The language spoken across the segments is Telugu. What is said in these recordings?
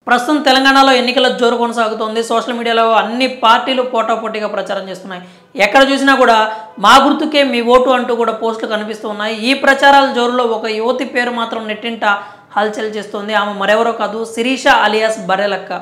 ప్రస్తుతం తెలంగాణలో ఎన్నికల జోరు కొనసాగుతోంది. సోషల్ మీడియాలో అన్ని పార్టీలు పోటాపోటీగా ప్రచారం చేస్తున్నాయి. ఎక్కడ చూసినా కూడా మా గుర్తుకే మీ ఓటు అంటూ కూడా పోస్టులు కనిపిస్తూ ఉన్నాయి. ఈ ప్రచారాల జోరులో ఒక యువతి పేరు మాత్రం నెట్టింట హల్చల్ చేస్తోంది. ఆమె మరెవరో కాదు, శిరీష అలియాస్ బర్రెలక్క.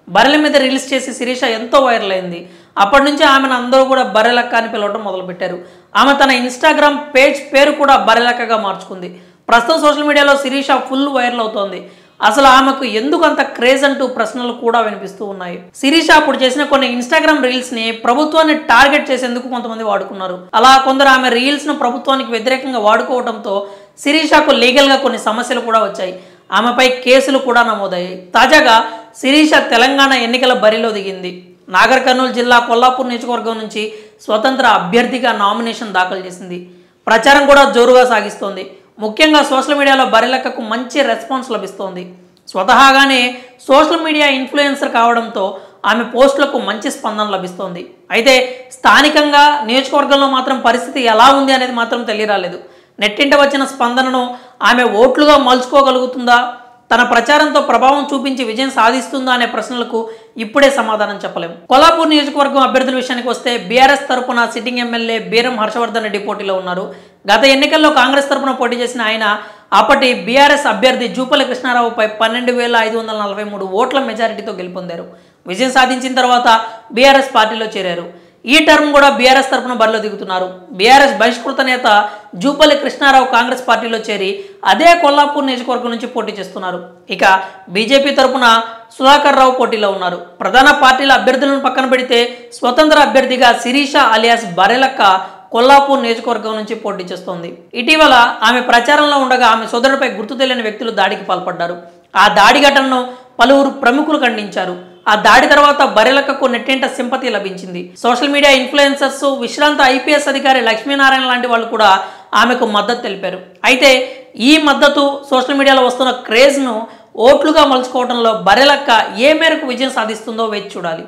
బర్రెల మీద రిలీజ్ చేసి శిరీష ఎంతో వైరల్ అయింది. అప్పటి నుంచి ఆమెను అందరూ కూడా బర్రెలక్క అని పిలవడం మొదలుపెట్టారు. ఆమె తన ఇన్స్టాగ్రామ్ పేజ్ పేరు కూడా బర్రెలక్కగా మార్చుకుంది. ప్రస్తుతం సోషల్ మీడియాలో శిరీష ఫుల్ వైరల్ అవుతోంది. అసలు ఆమెకు ఎందుకు అంత క్రేజ్ అంటూ ప్రశ్నలు కూడా వినిపిస్తూ ఉన్నాయి. శిరీష అప్పుడు చేసిన కొన్ని ఇన్స్టాగ్రామ్ రీల్స్ ని ప్రభుత్వాన్ని టార్గెట్ చేసేందుకు కొంతమంది వాడుకున్నారు. అలా కొందరు ఆమె రీల్స్ ను ప్రభుత్వానికి వ్యతిరేకంగా వాడుకోవడంతో శిరీషకు లీగల్ గా కొన్ని సమస్యలు కూడా వచ్చాయి. ఆమెపై కేసులు కూడా నమోదయ్యాయి. తాజాగా శిరీష తెలంగాణ ఎన్నికల బరిలో దిగింది. నాగర్ కర్నూలు జిల్లా కొల్లాపూర్ నియోజకవర్గం నుంచి స్వతంత్ర అభ్యర్థిగా నామినేషన్ దాఖలు చేసింది. ప్రచారం కూడా జోరుగా సాగిస్తోంది. ముఖ్యంగా సోషల్ మీడియాలో బర్రెలక్కకు మంచి రెస్పాన్స్ లభిస్తోంది. స్వతహాగానే సోషల్ మీడియా ఇన్ఫ్లుయెన్సర్ కావడంతో ఆమె పోస్టులకు మంచి స్పందన లభిస్తోంది. అయితే స్థానికంగా నియోజకవర్గంలో మాత్రం పరిస్థితి ఎలా ఉంది అనేది మాత్రం తెలియరాలేదు. నెట్టింట వచ్చిన స్పందనను ఆమె ఓట్లుగా మలుచుకోగలుగుతుందా, తన ప్రచారంతో ప్రభావం చూపించి విజయం సాధిస్తుందా అనే ప్రశ్నలకు ఇప్పుడే సమాధానం చెప్పలేము. కొల్లాపూర్ నియోజకవర్గం అభ్యర్థుల విషయానికి వస్తే బీఆర్ఎస్ తరపున సిట్టింగ్ ఎమ్మెల్యే బీరం హర్షవర్ధన్ రెడ్డి పోటీలో ఉన్నారు. గత ఎన్నికల్లో కాంగ్రెస్ తరపున పోటీ చేసిన ఆయన అప్పటి బీఆర్ఎస్ అభ్యర్థి జూపల్లి కృష్ణారావుపై 12,543 ఓట్ల మెజారిటీతో గెలుపొందారు. విజయం సాధించిన తర్వాత బీఆర్ఎస్ పార్టీలో చేరారు. ఈ టర్మ్ కూడా బీఆర్ఎస్ తరపున బరిలో దిగుతున్నారు. బీఆర్ఎస్ బహిష్కృత నేత జూపల్లి కృష్ణారావు కాంగ్రెస్ పార్టీలో చేరి అదే కొల్లాపూర్ నియోజకవర్గం నుంచి పోటీ చేస్తున్నారు. ఇక బీజేపీ తరపున సుధాకర్ రావు పోటీలో ఉన్నారు. ప్రధాన పార్టీల అభ్యర్థులను పక్కన పెడితే స్వతంత్ర అభ్యర్థిగా శిరీష అలియాస్ బర్రెలక్క కొల్లాపూర్ నియోజకవర్గం నుంచి పోటీ చేస్తోంది. ఇటీవల ఆమె ప్రచారంలో ఉండగా ఆమె సోదరుడిపై గుర్తు తెలియని వ్యక్తులు దాడికి పాల్పడ్డారు. ఆ దాడి ఘటనను పలువురు ప్రముఖులు ఖండించారు. ఆ దాడి తర్వాత బర్రెలక్కకు నెట్టింట సింపతి లభించింది. సోషల్ మీడియా ఇన్ఫ్లుయెన్సర్స్, విశ్రాంత ఐపీఎస్ అధికారి లక్ష్మీనారాయణ లాంటి వాళ్ళు కూడా ఆమెకు మద్దతు తెలిపారు. అయితే ఈ మద్దతు సోషల్ మీడియాలో వస్తున్న క్రేజ్ను ఓట్లుగా మలుచుకోవడంలో బర్రెలక్క ఏ మేరకు విజయం సాధిస్తుందో వేచి చూడాలి.